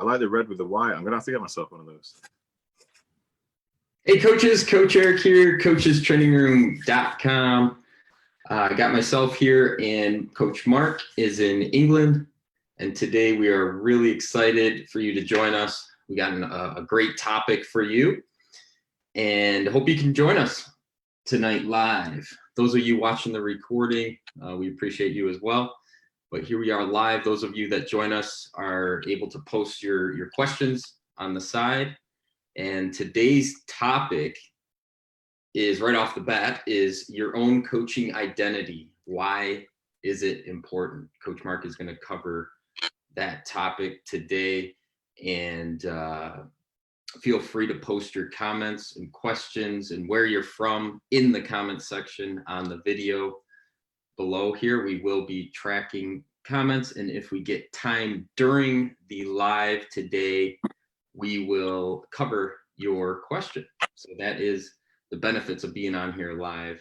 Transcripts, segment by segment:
I like the red with the white. I'm gonna have to get myself one of those. Hey coaches, Coach Eric here, coachestrainingroom.com. I got myself here and Coach Mark is in England. And today we are really excited for you to join us. We got a great topic for you and hope you can join us tonight live. Those of you watching the recording, we appreciate you as well. But here we are live. Those of you that join us are able to post your questions on the side. And today's topic is right off the bat is your own coaching identity. Why is it important? Coach Mark is going to cover that topic today, and feel free to post your comments and questions and where you're from in the comment section on the video below here. We will be tracking comments, and if we get time during the live today, we will cover your question. So that is the benefits of being on here live,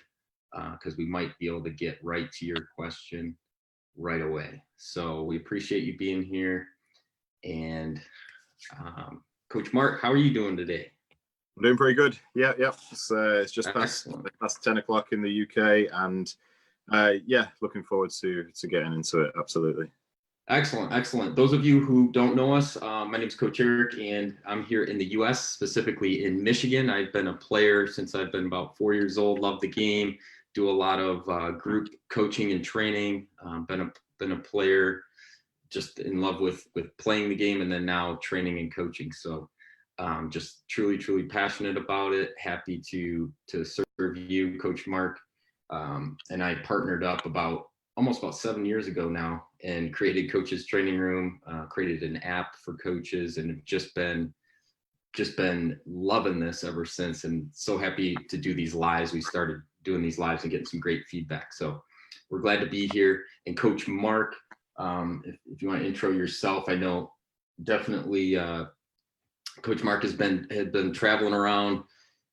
because we might be able to get right to your question right away. So we appreciate you being here. And Coach Mark, how are you doing today? I'm doing pretty good. Yeah. It's just past 10 o'clock in the UK, and looking forward to getting into it. Absolutely. Excellent. Those of you who don't know us, my name is Coach Eric, and I'm here in the U.S., specifically in Michigan. I've been a player since I've been about 4 years old. Love the game. Do a lot of group coaching and training. Been a player, just in love with playing the game, and then now training and coaching. So just truly passionate about it. Happy to serve you, Coach Mark. And I partnered up almost about 7 years ago now and created Coach's Training Room, created an app for coaches, and have just been loving this ever since, and so happy to do these lives. We started doing these lives and getting some great feedback. So we're glad to be here. And Coach Mark, if you want to intro yourself, I know definitely Coach Mark had been traveling around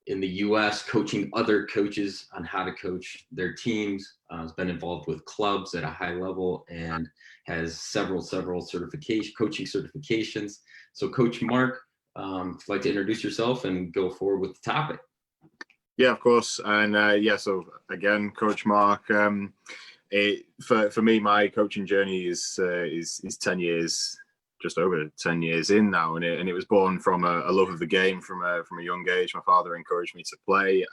in the U.S. coaching other coaches on how to coach their teams. Has been involved with clubs at a high level and has several coaching certifications. So Coach Mark, if you'd like to introduce yourself and go forward with the topic. Yeah, of course. And so again, Coach Mark, for me, my coaching journey is 10 years, just over 10 years in now, and it was born from a love of the game from a young age. My father encouraged me to play.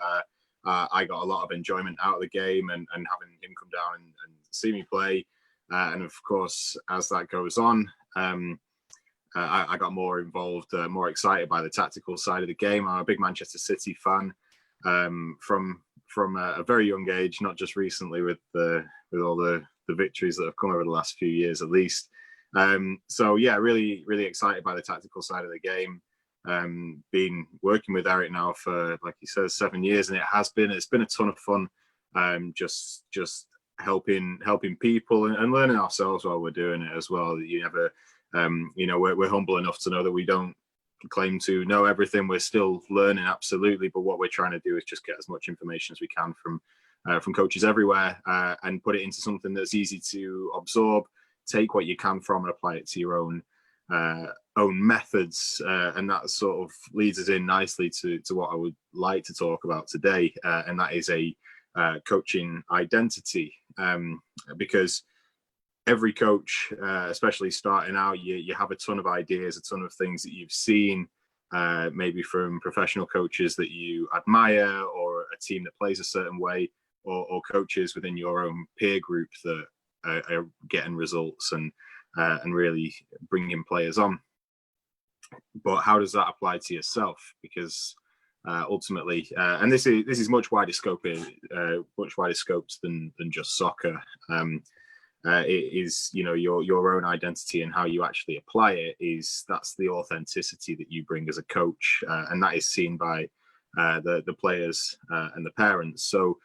I got a lot of enjoyment out of the game, and having him come down and see me play. And of course, as that goes on, I got more involved, more excited by the tactical side of the game. I'm a big Manchester City fan from a very young age, not just recently with all the victories that have come over the last few years, at least. Really excited by the tactical side of the game. Been working with Eric now for, like he says, 7 years, and it's been a ton of fun. Just helping people and learning ourselves while we're doing it as well. You never, we're humble enough to know that we don't claim to know everything. We're still learning, absolutely, but what we're trying to do is just get as much information as we can from coaches everywhere, and put it into something that's easy to absorb. Take what you can from and apply it to your own methods, and that sort of leads us in nicely to what I would like to talk about today, and that is a coaching identity, because every coach, especially starting out, you have a ton of ideas, a ton of things that you've seen, maybe from professional coaches that you admire, or a team that plays a certain way, or coaches within your own peer group that are getting results and really bringing players on. But how does that apply to yourself? Because ultimately, and this is much wider scoped than just soccer. It is, your own identity and how you actually apply it. That's the authenticity that you bring as a coach, and that is seen by the players and the parents. So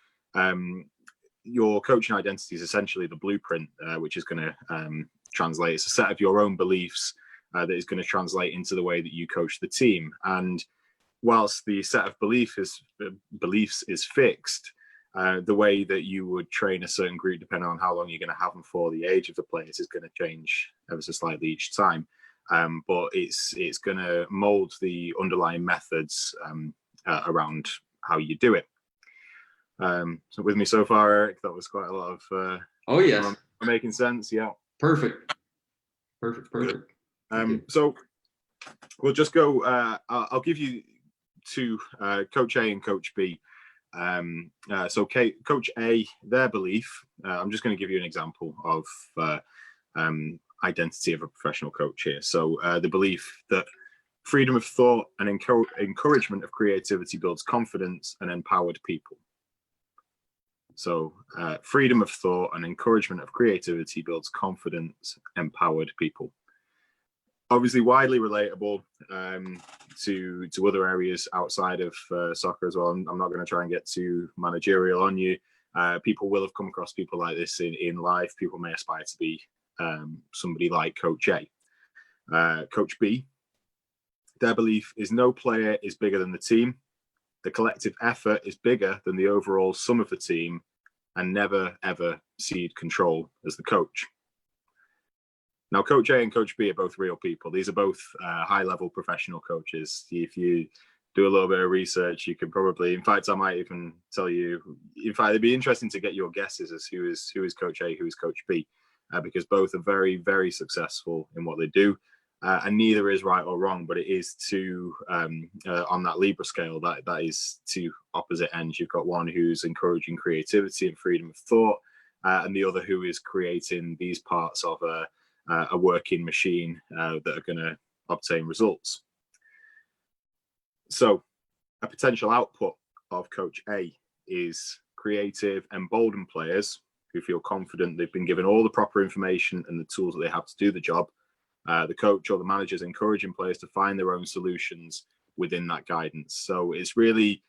your coaching identity is essentially the blueprint, which is going to translate. It's a set of your own beliefs that is going to translate into the way that you coach the team. And whilst the set of beliefs is fixed, the way that you would train a certain group, depending on how long you're going to have them for, the age of the players, is going to change ever so slightly each time. but it's going to mold the underlying methods around how you do it. So with me so far, Eric, that was quite a lot of oh yes, making sense. Yeah, perfect. So we'll just go. I'll give you two, Coach A and Coach B. So Coach A, their belief. I'm just going to give you an example of identity of a professional coach here. So the belief that freedom of thought and encouragement of creativity builds confidence and empowered people. So freedom of thought and encouragement of creativity builds confidence, empowered people. Obviously widely relatable to other areas outside of soccer as well. I'm not going to try and get too managerial on you. People will have come across people like this in life. People may aspire to be somebody like Coach A. Coach B, their belief is no player is bigger than the team. The collective effort is bigger than the overall sum of the team, and never, ever cede control as the coach. Now, Coach A and Coach B are both real people. These are both high-level professional coaches. If you do a little bit of research, you can probably, in fact, I might even tell you, in fact, it'd be interesting to get your guesses as who is Coach A, who is Coach B, because both are very, very successful in what they do. And neither is right or wrong, but it is two on that Libra scale. That is two opposite ends. You've got one who's encouraging creativity and freedom of thought, and the other who is creating these parts of a working machine that are going to obtain results. So, a potential output of Coach A is creative, emboldened players who feel confident they've been given all the proper information and the tools that they have to do the job. The coach or the manager is encouraging players to find their own solutions within that guidance. So it's really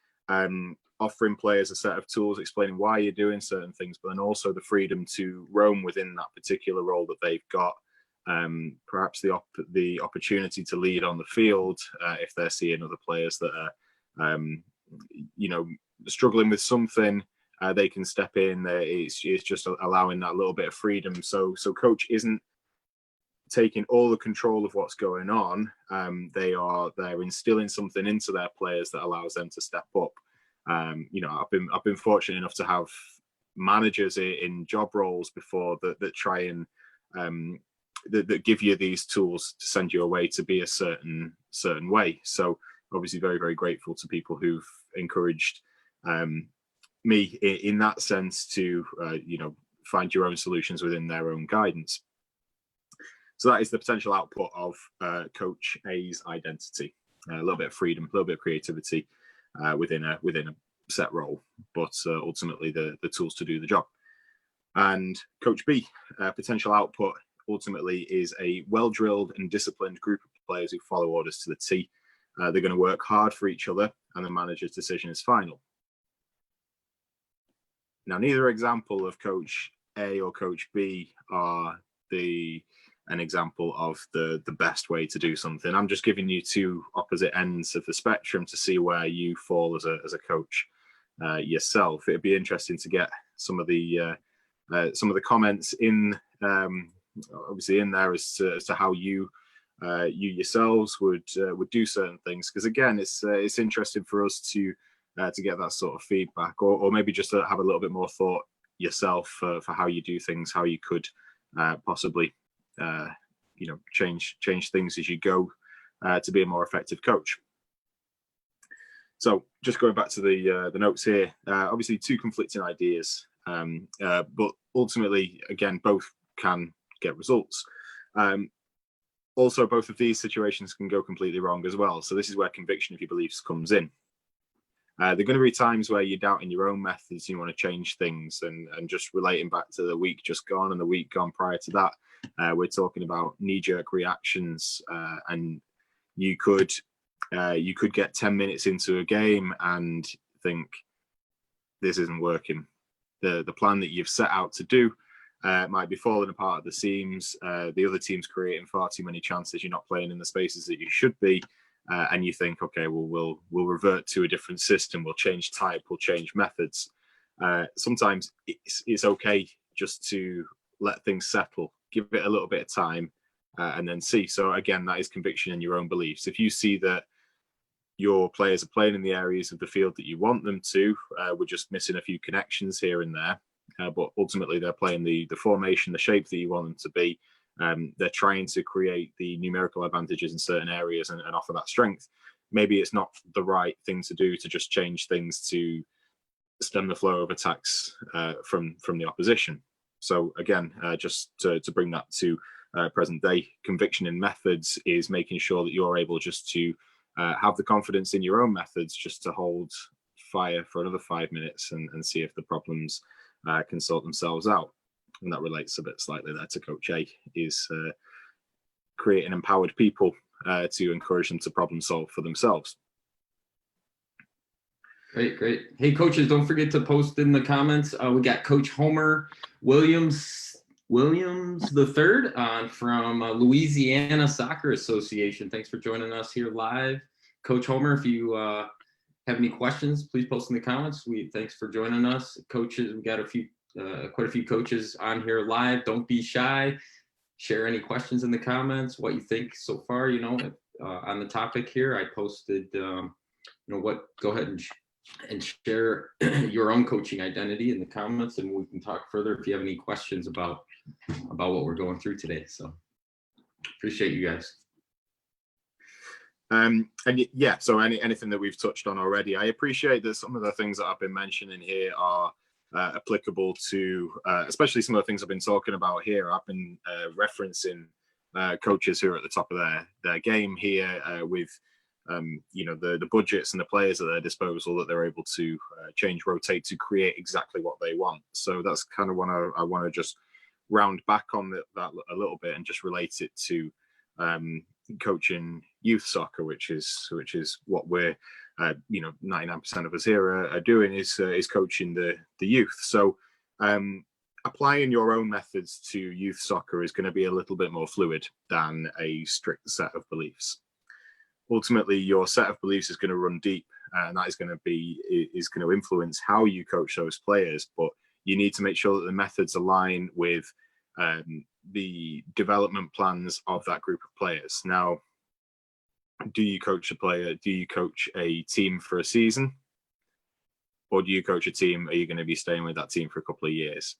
offering players a set of tools, explaining why you're doing certain things, but then also the freedom to roam within that particular role that they've got. Perhaps the opportunity to lead on the field if they're seeing other players that are, struggling with something. They can step in. It's just allowing that little bit of freedom. So coach isn't taking all the control of what's going on. They're instilling something into their players that allows them to step up. I've been fortunate enough to have managers in job roles before that try and that give you these tools to send you away to be a certain way. So obviously very, very grateful to people who've encouraged me in that sense to find your own solutions within their own guidance. So that is the potential output of Coach A's identity. A little bit of freedom, a little bit of creativity within a set role, but ultimately the tools to do the job. And Coach B, potential output ultimately is a well-drilled and disciplined group of players who follow orders to the T. They're going to work hard for each other, and the manager's decision is final. Now, neither example of Coach A or Coach B are an example of the best way to do something. I'm just giving you two opposite ends of the spectrum to see where you fall as a coach yourself. It'd be interesting to get some of the comments in obviously in there as to how you yourselves would do certain things, because again it's interesting for us to get that sort of feedback, or maybe just to have a little bit more thought yourself for how you do things, how you could possibly change things as you go to be a more effective coach. So just going back to the notes here, obviously two conflicting ideas, but ultimately again both can get results. Also, both of these situations can go completely wrong as well. So this is where conviction of your beliefs comes in. There are going to be times where you're doubting your own methods, you want to change things, and just relating back to the week just gone and the week gone prior to that, we're talking about knee-jerk reactions, and you could get 10 minutes into a game and think this isn't working. The plan that you've set out to do might be falling apart at the seams. The other team's creating far too many chances. You're not playing in the spaces that you should be. And you think, okay, well, we'll revert to a different system. We'll change type. We'll change methods. Sometimes it's okay just to let things settle, give it a little bit of time, and then see. So again, that is conviction in your own beliefs. If you see that your players are playing in the areas of the field that you want them to, we're just missing a few connections here and there, but ultimately they're playing the formation, the shape that you want them to be. They're trying to create the numerical advantages in certain areas and offer that strength. Maybe it's not the right thing to do to just change things to stem the flow of attacks from the opposition. So again, just to bring that to present day, conviction in methods is making sure that you're able just to have the confidence in your own methods, just to hold fire for another 5 minutes and see if the problems can sort themselves out. And that relates a bit slightly there to Coach A, is creating empowered people to encourage them to problem solve for themselves. Great. Hey, coaches, don't forget to post in the comments. We got Coach Homer Williams the third from Louisiana Soccer Association. Thanks for joining us here live. Coach Homer, if you have any questions, please post in the comments. Thanks for joining us. Coaches, we got quite a few coaches on here live. Don't be shy. Share any questions in the comments, what you think so far, on the topic here. I posted, go ahead and share your own coaching identity in the comments, and we can talk further if you have any questions about what we're going through today. So appreciate you guys. And yeah, so anything that we've touched on already, I appreciate that some of the things that I've been mentioning here are applicable to, especially some of the things I've been talking about here. I've been referencing coaches who are at the top of their game here with, the budgets and the players at their disposal that they're able to change, rotate to create exactly what they want. So that's kind of what I want to just round back on that a little bit and just relate it to coaching youth soccer, which is what we're 99% of us here are doing, is coaching the youth. So applying your own methods to youth soccer is going to be a little bit more fluid than a strict set of beliefs. Ultimately, your set of beliefs is going to run deep, and that is going to influence how you coach those players. But you need to make sure that the methods align with the development plans of that group of players. Now, do you coach a player? Do you coach a team for a season? Or do you coach a team? Are you going to be staying with that team for a couple of years?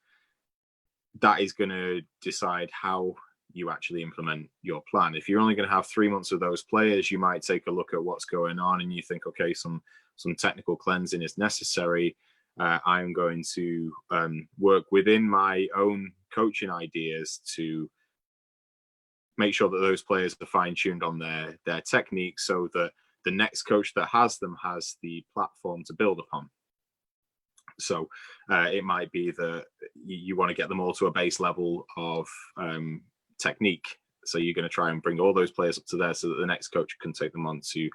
That is going to decide how you actually implement your plan. If you're only going to have 3 months of those players, you might take a look at what's going on and you think, okay, some technical cleansing is necessary. I'm going to work within my own coaching ideas to make sure that those players are fine-tuned on their technique, so that the next coach that has them has the platform to build upon. So it might be that you want to get them all to a base level of technique. So you're going to try and bring all those players up to there so that the next coach can take them on to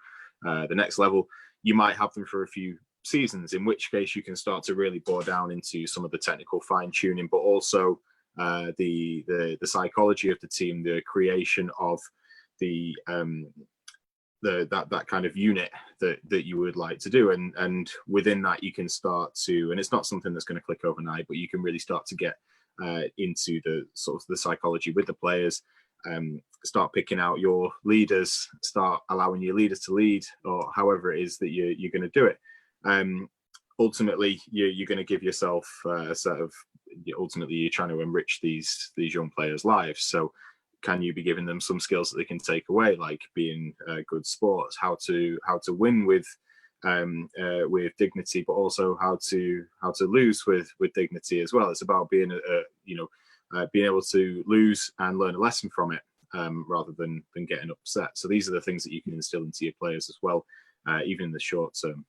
the next level. You might have them for a few seasons, in which case you can start to really bore down into some of the technical fine-tuning, but also the psychology of the team, the creation of that kind of unit that you would like to do, and within that you can start to, and it's not something that's going to click overnight, but you can really start to get into the sort of the psychology with the players, start picking out your leaders, start allowing your leaders to lead, or however it is that you're going to do it. Ultimately, you're going to give yourself a set of, ultimately you're trying to enrich these young players' lives. So can you be giving them some skills that they can take away, like being good sports, how to win with dignity, but also how to lose with dignity as well. It's about being being able to lose and learn a lesson from it, rather than getting upset. So these are the things that you can instill into your players as well, even in the short term.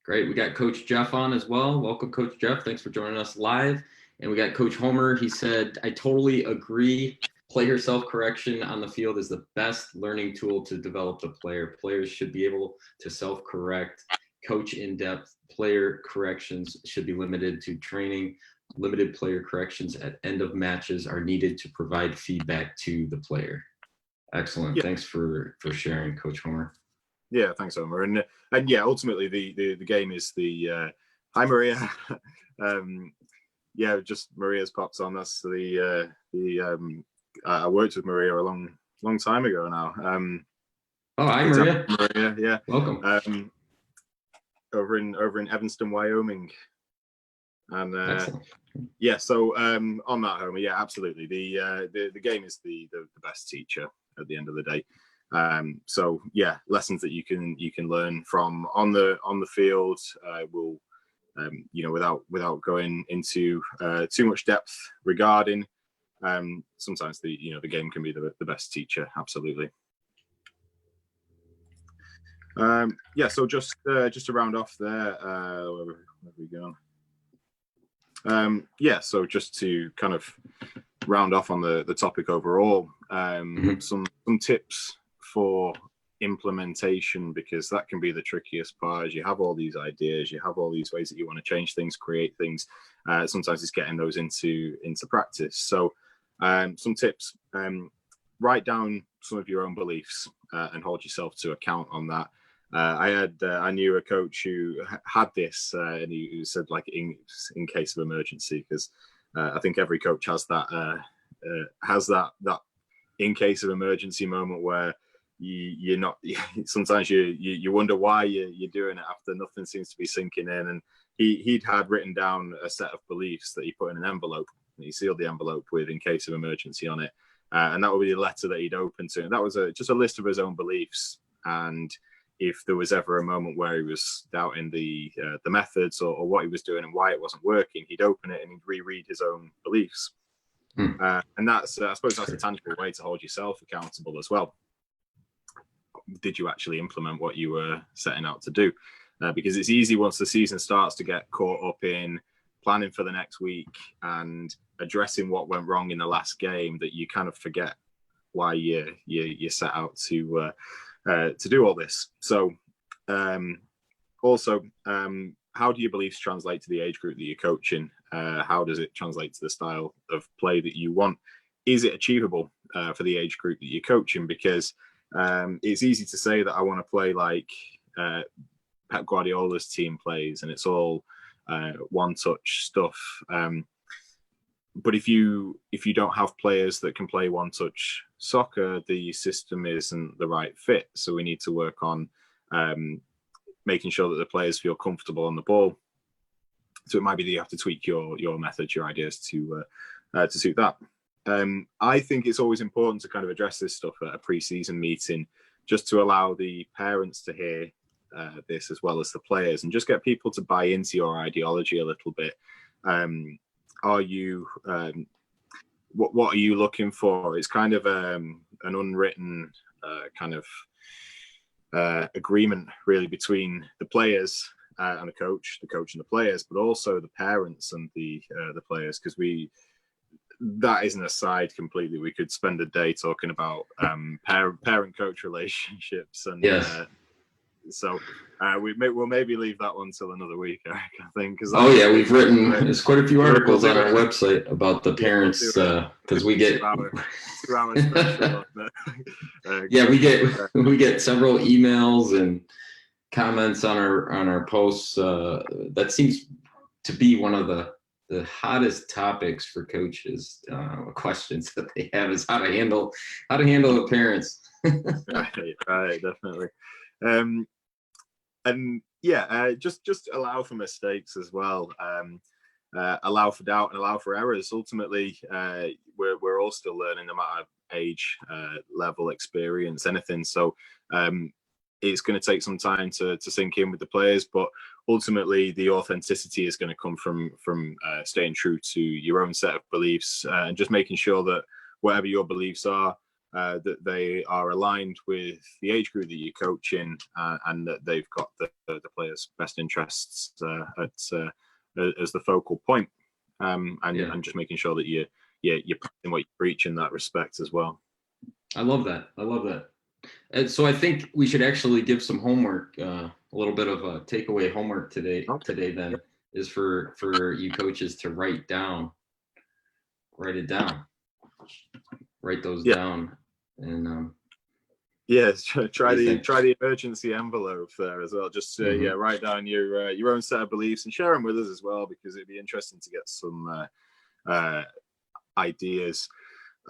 Great. We got Coach Jeff on as well. Welcome, Coach Jeff. Thanks for joining us live. And we got Coach Homer. He said, I totally agree. Player self-correction on the field is the best learning tool to develop the player. Players should be able to self-correct, coach in-depth. Player corrections should be limited to training. Limited player corrections at end of matches are needed to provide feedback to the player. Excellent. Yeah. Thanks for sharing, Coach Homer. Yeah, thanks, Homer. And yeah, ultimately the game is the hi Maria. Yeah, just Maria's pops on. That's the I worked with Maria a long time ago now. Oh, hi, Maria. Maria, yeah. Welcome. Over in Evanston, Wyoming. And Excellent. yeah, so on that, Homer, yeah, absolutely. The game is the best teacher at the end of the day. So yeah, lessons that you can learn from on the field will, without going into too much depth regarding. Sometimes the game can be the best teacher. Absolutely. Yeah. So just to round off there, where have we gone? Yeah. So just to kind of round off on the topic overall, some tips for implementation, because that can be the trickiest part. As you have all these ideas, you have all these ways that you want to change things, create things. Sometimes it's getting those into practice. So some tips: write down some of your own beliefs and hold yourself to account on that. I knew a coach who had this, and he said, like, in case of emergency, because I think every coach has that in case of emergency moment where you're not. Sometimes you wonder why you're doing it after nothing seems to be sinking in. And he'd had written down a set of beliefs that he put in an envelope, and he sealed the envelope with "in case of emergency" on it, and that would be the letter that he'd open to. And that was just a list of his own beliefs. And if there was ever a moment where he was doubting the methods or what he was doing and why it wasn't working, he'd open it and he'd reread his own beliefs. And that's, I suppose, that's a tangible way to hold yourself accountable as well. Did you actually implement what you were setting out to do? Because it's easy once the season starts to get caught up in planning for the next week and addressing what went wrong in the last game that you kind of forget why you set out to do all this. So also, how do your beliefs translate to the age group that you're coaching? How does it translate to the style of play that you want? Is it achievable for the age group that you're coaching? Because it's easy to say that I want to play like Pep Guardiola's team plays, and it's all one-touch stuff. But if you don't have players that can play one-touch soccer, the system isn't the right fit. So we need to work on making sure that the players feel comfortable on the ball. So it might be that you have to tweak your methods, your ideas to suit that. I think it's always important to kind of address this stuff at a pre-season meeting, just to allow the parents to hear this as well as the players, and just get people to buy into your ideology a little bit. Are you what are you looking for? It's kind of an unwritten kind of agreement really between the players and the coach and the players, but also the parents and the players, because that isn't aside completely. We could spend a day talking about parent-coach relationships, and yes. So we'll maybe leave that one till another week, I think. We've written there's quite a few articles on our website about the parents, because we get 2 hours special. we get several emails and comments on our posts. That seems to be one of the hottest topics for coaches. Questions that they have is how to handle the parents. right, definitely. And yeah, just allow for mistakes as well. Allow for doubt and allow for errors. Ultimately, we're all still learning, no matter age, level, experience, anything. So it's going to take some time to sink in with the players, but ultimately the authenticity is going to come from staying true to your own set of beliefs, and just making sure that whatever your beliefs are, that they are aligned with the age group that you're coaching, and that they've got the players' best interests as the focal point, and just making sure that you're putting what you preach in that respect as well. I love that. And so I think we should actually give some homework, a little bit of a takeaway homework today. Okay. Today then is for you coaches to write it down, write those down, and try the emergency envelope there as well. Just write down your own set of beliefs and share them with us as well, because it'd be interesting to get some ideas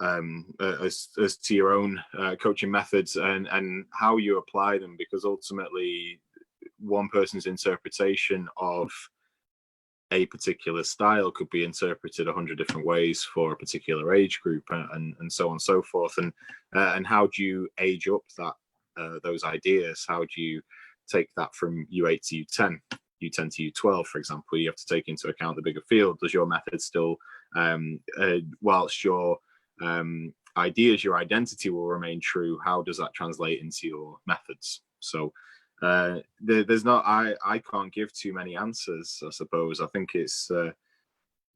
as to your own coaching methods and how you apply them, because ultimately one person's interpretation of a particular style could be interpreted 100 different ways for a particular age group, and so on and so forth. And how do you age up that those ideas? How do you take that from U8 to U10, U10 to U12, for example? You have to take into account the bigger field. Does your method still, whilst your ideas, your identity will remain true, how does that translate into your methods? So there's not, I can't give too many answers, I suppose. I think it's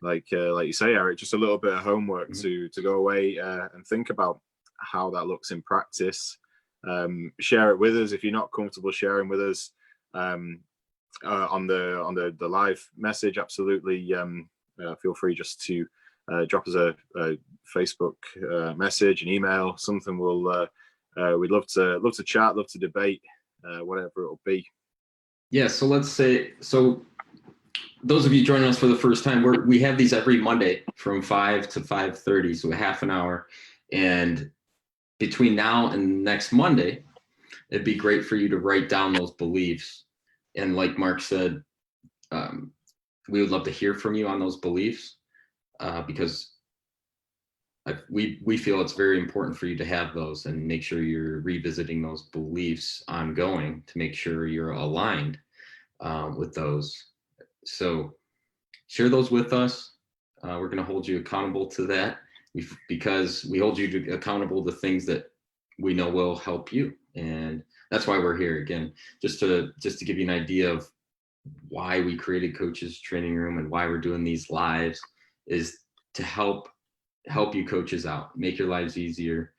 like you say, Eric, just a little bit of homework to go away and think about how that looks in practice. Share it with us if you're not comfortable sharing with us on the live message. Absolutely, feel free just to drop us a Facebook message, an email, something. We'd love to chat, love to debate, whatever it'll be. Yeah, so let's say, so those of you joining us for the first time, we have these every Monday from 5 to 5:30, so a half an hour. And between now and next Monday, it'd be great for you to write down those beliefs. And like Mark said, we would love to hear from you on those beliefs, because we feel it's very important for you to have those and make sure you're revisiting those beliefs ongoing to make sure you're aligned with those. So share those with us. We're going to hold you accountable to that, because we hold you accountable to things that we know will help you. And that's why we're here again, just to give you an idea of why we created Coaches Training Room and why we're doing these lives, is to help you coaches out, make your lives easier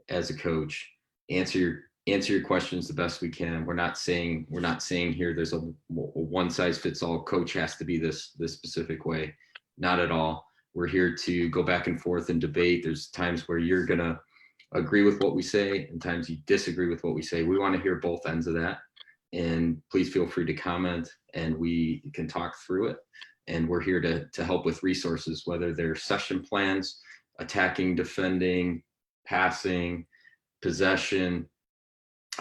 as a coach, answer your questions the best we can. We're not saying here there's a one size fits all coach has to be this specific way. Not at all. We're here to go back and forth and debate. There's times where you're gonna agree with what we say and times you disagree with what we say. We want to hear both ends of that. And please feel free to comment and we can talk through it. And we're here to help with resources, whether they're session plans, attacking, defending, passing, possession.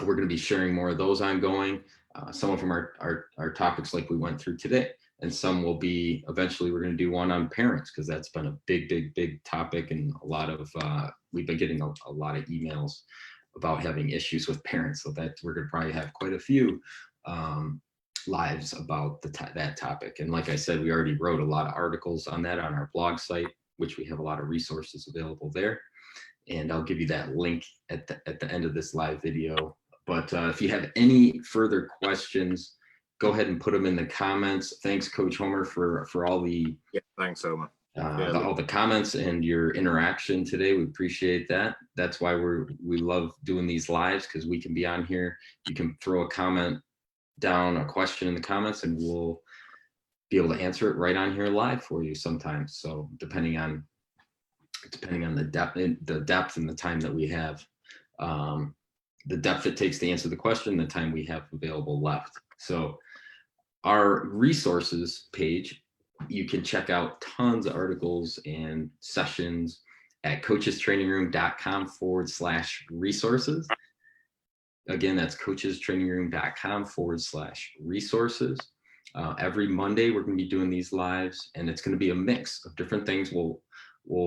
We're going to be sharing more of those ongoing. Some of them are topics like we went through today, and some will be, eventually we're going to do one on parents, because that's been a big topic, and a lot of we've been getting a lot of emails about having issues with parents, so that we're going to probably have quite a few lives about that topic. And like I said, we already wrote a lot of articles on that on our blog site, which we have a lot of resources available there. And I'll give you that link at the end of this live video. But if you have any further questions, go ahead and put them in the comments. Thanks, Coach Homer, for all the thanks, Homer. All the comments and your interaction today. We appreciate that. That's why we love doing these lives, because we can be on here. You can throw a comment down, a question in the comments, and we'll be able to answer it right on here live for you sometimes. So depending on the depth and the time that we have, the depth it takes to answer the question, the time we have available left. So our resources page, you can check out tons of articles and sessions at coachestrainingroom.com/resources. Again, that's coachestrainingroom.com/resources. Every Monday, we're going to be doing these lives, and it's going to be a mix of different things. We'll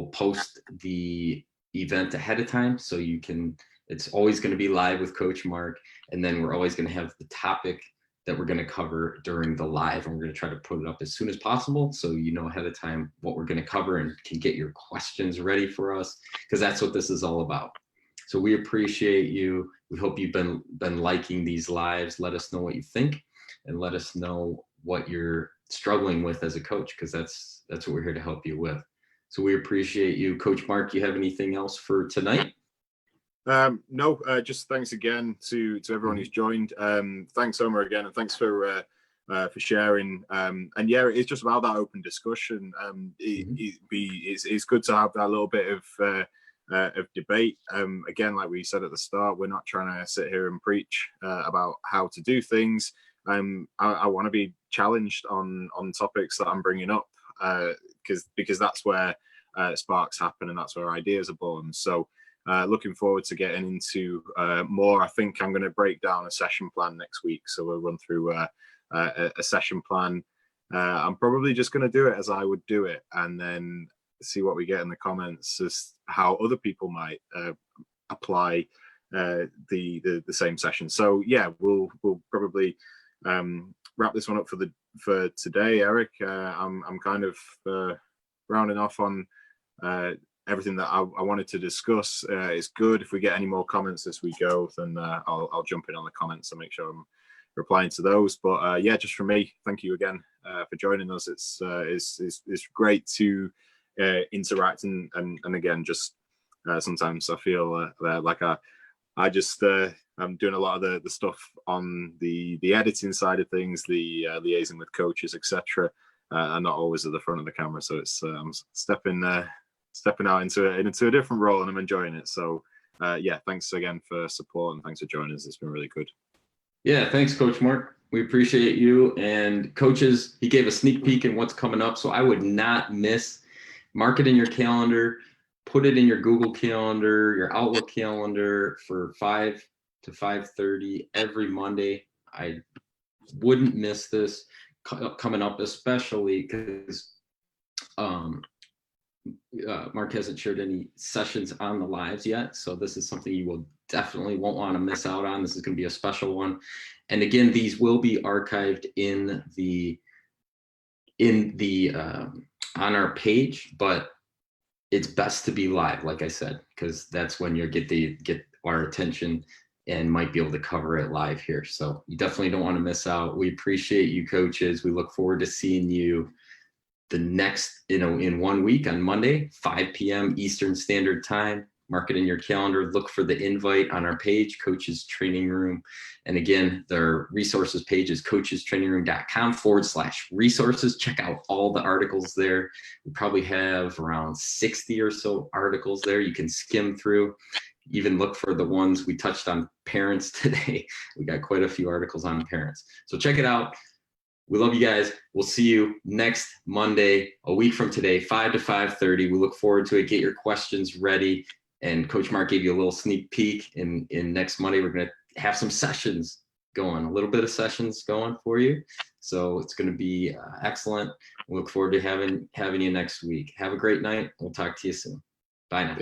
post the event ahead of time, so you can. It's always going to be live with Coach Mark, and then we're always going to have the topic that we're going to cover during the live, and we're going to try to put it up as soon as possible, so you know ahead of time what we're going to cover and can get your questions ready for us, because that's what this is all about. So we appreciate you. We hope you've been liking these lives. Let us know what you think, and let us know what you're struggling with as a coach, because that's what we're here to help you with. So we appreciate you. Coach Mark, you have anything else for tonight? No, just thanks again to everyone who's joined. Thanks, Homer, again, and thanks for sharing. And yeah, it's just about that open discussion. It's good to have that little bit of debate. Again, like we said at the start, we're not trying to sit here and preach about how to do things. I want to be challenged on topics that I'm bringing up, because that's where sparks happen, and that's where ideas are born. So looking forward to getting into more. I think I'm going to break down a session plan next week. So we'll run through a session plan. I'm probably just going to do it as I would do it, and then see what we get in the comments as how other people might apply the same session. So yeah, we'll probably wrap this one up for today, Eric. I'm kind of rounding off on everything that I wanted to discuss. It's good if we get any more comments as we go, then I'll jump in on the comments and make sure I'm replying to those. But yeah, just from me, thank you again for joining us. It's great to interact and again, just sometimes I feel like I'm doing a lot of the stuff on the editing side of things, the liaising with coaches, etc. And not always at the front of the camera. So it's I'm stepping out into a different role, and I'm enjoying it. So yeah, thanks again for support, and thanks for joining us. It's been really good. Yeah, thanks, Coach Mark. We appreciate you. And coaches, he gave a sneak peek in what's coming up. So I would not miss. Mark it in your calendar. Put it in your Google Calendar, your Outlook calendar for 5 to 5:30 every Monday. I wouldn't miss this coming up, especially because Mark hasn't shared any sessions on the lives yet. So this is something you will definitely won't want to miss out on. This is going to be a special one. And again, these will be archived in the on our page, but it's best to be live, like I said, because that's when you get our attention and might be able to cover it live here. So you definitely don't want to miss out. We appreciate you, coaches. We look forward to seeing you the next, in 1 week on Monday, 5 p.m. Eastern Standard Time. Mark it in your calendar. Look for the invite on our page, Coaches Training Room. And again, their resources page is coachestrainingroom.com/resources. Check out all the articles there. We probably have around 60 or so articles there you can skim through. Even look for the ones we touched on parents today. We got quite a few articles on parents. So check it out. We love you guys. We'll see you next Monday, a week from today, 5 to 5:30. We look forward to it. Get your questions ready. And Coach Mark gave you a little sneak peek. In next Monday, we're going to have some sessions going, a little bit of sessions going for you. So it's going to be excellent. We look forward to having you next week. Have a great night. We'll talk to you soon. Bye now.